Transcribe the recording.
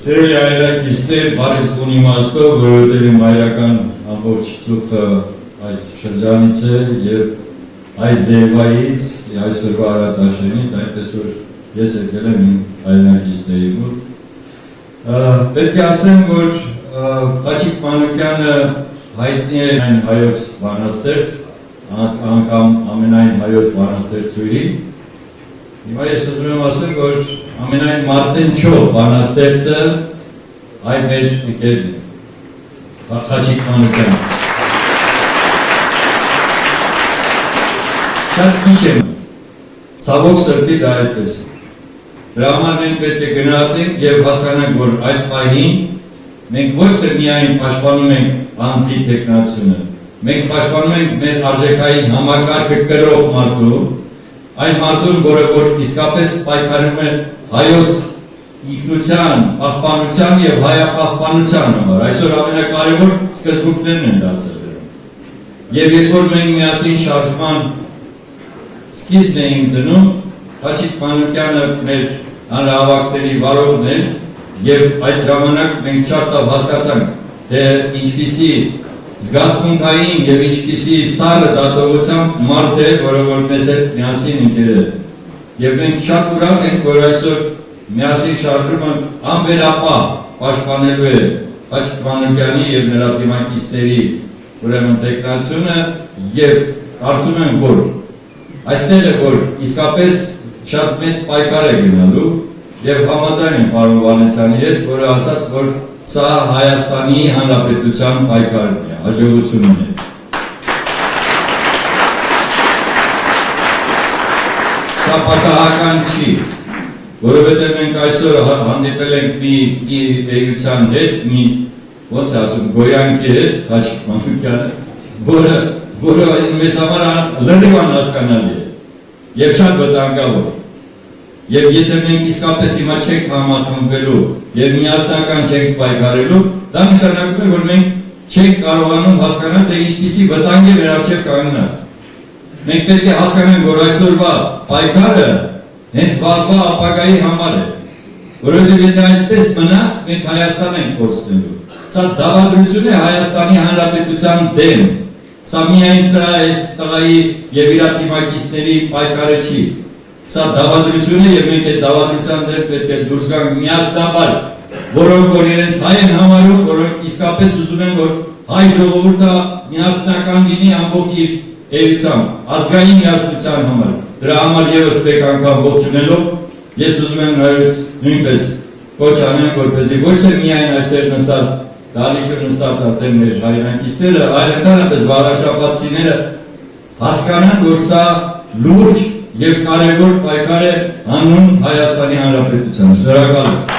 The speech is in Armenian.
Սերելի հայրենակիցներ, բարիս բուն իմաստով, որովհետև իմ հայրական ամբողջ ծուխը այս շրջանից է և այս ձևայից, այսօրվա առատաշենից, այնպես որ ես եկել եմ իմ հայրենակիցների մոտ։ Պետք է ասեմ, որ Խաչիկ Մանուկյանը հայտնի է այն հայոց բանաստեղծ, անգամ ամենայն հայոց բանաստեղծուհին։ Հիմա ես ուզում եմ ասեմ, որ ամենայն մարտենչող բանաստեղծը այ մեր ընկերն է, Խաչիկ Մանուկյանը։ Շատ քիչ է, ցավոք սրտի դա այդպես է։ Դրա համար մենք պետք է գնահատենք և հասկանանք, որ այս պահին մենք ոչ թե միայն պաշտպանում ենք անձի թեկնածությունը, մենք պաշտպանում ենք մեր արժեքային համակարգը կրող մարդու, այն մարդուն, որը որ իսկապես պայքարում է հայոց ինքնության, պահպանության և հայապահպանության համար։ Այսօր ամենակարևոր սկզբունքներն են դարձել դրանք։ Եվ երբ որ մենք միասին շարժման սկիզբն էինք դնում, Խաչիկ Մանուկյանը մեր հանրահավաքների վարորդն էր, և այդ ժամանակ մենք շատ լավ հասկացանք, թե ինչպիսի զգացմունքային և ինչպիսի սառը դատողությամբ մարդ է, որը որ մեզ հետ միասին ընկեր է։ Եվ մենք շատ ուրախ ենք, որ այսօր միասին շարժումը անվերապահ պաշտպանելու է Խաչիկ Մանուկյանի և նրա դիմակիցների ուրեմն թեկնածությունը, և կարծում եմ, որ այստեղ է, որ իսկապես շատ մեծ պայքար է գնալու և համաձայն եմ պարոն Վանեցյանի հետ, որը ասաց, որ սա Հայաստանի Հանրապետության պայքարն է, հաջողությունն է։ Սա պատահական չի, որովհետև մենք այսօր հանդիպել ենք մի էության հետ, մի ոնց է ասում, գոյանքի հետ, Խաչիկ Մանուկյանը, որը մեզ համար լրիվ անհասկանալի է և շատ վտանգավոր։ Եվ եթե մենք իսկապես հիմա չենք համախմբվելու և միասնական չենք պայքարելու, դա նշանակում է, որ մենք չենք կարողանում հասկանալ, թե ինչպիսի վտանգ է մեր առջև կանգնած։ Մենք պետք է հասկանանք, որ այսօրվա պայքարը հենց վաղվա ապագայի համար է, որովհետև եթե այսպես մնաց, մենք Հայաստան ենք կորցնելու։ Սա դավադրություն է Հայաստանի Հանրապետության դեմ։ Սա միայն սա այս տղայի և իր դիմակիցների պայքարը չի։ Սա դավադրություն է և մենք այդ դավադրության դեմ պետք է դուրս գանք միասնաբար, որոնք որ իրենց հայ են համարում, որոնք իսկապես ուզում են, որ հայ ժողովուրդը միասնական լինի ամբողջ իր էությամբ, ազգային միասնության համար։ Դրա համար ևս մեկ անգամ ողջունելով, ես ուզում եմ նույնպես կոչ անեմ, որպեսզի ոչ թե միայն այստեղ նստած դահլիճում նստած արդեն մեր հայրենակիցները, այլ ընդհանրապես վաղաշաբաթցիները հասկանան, որ սա լուրջ և կարևոր պայքար է հանուն Հայաստանի Հանրապետության։ Շնորհակալ եմ։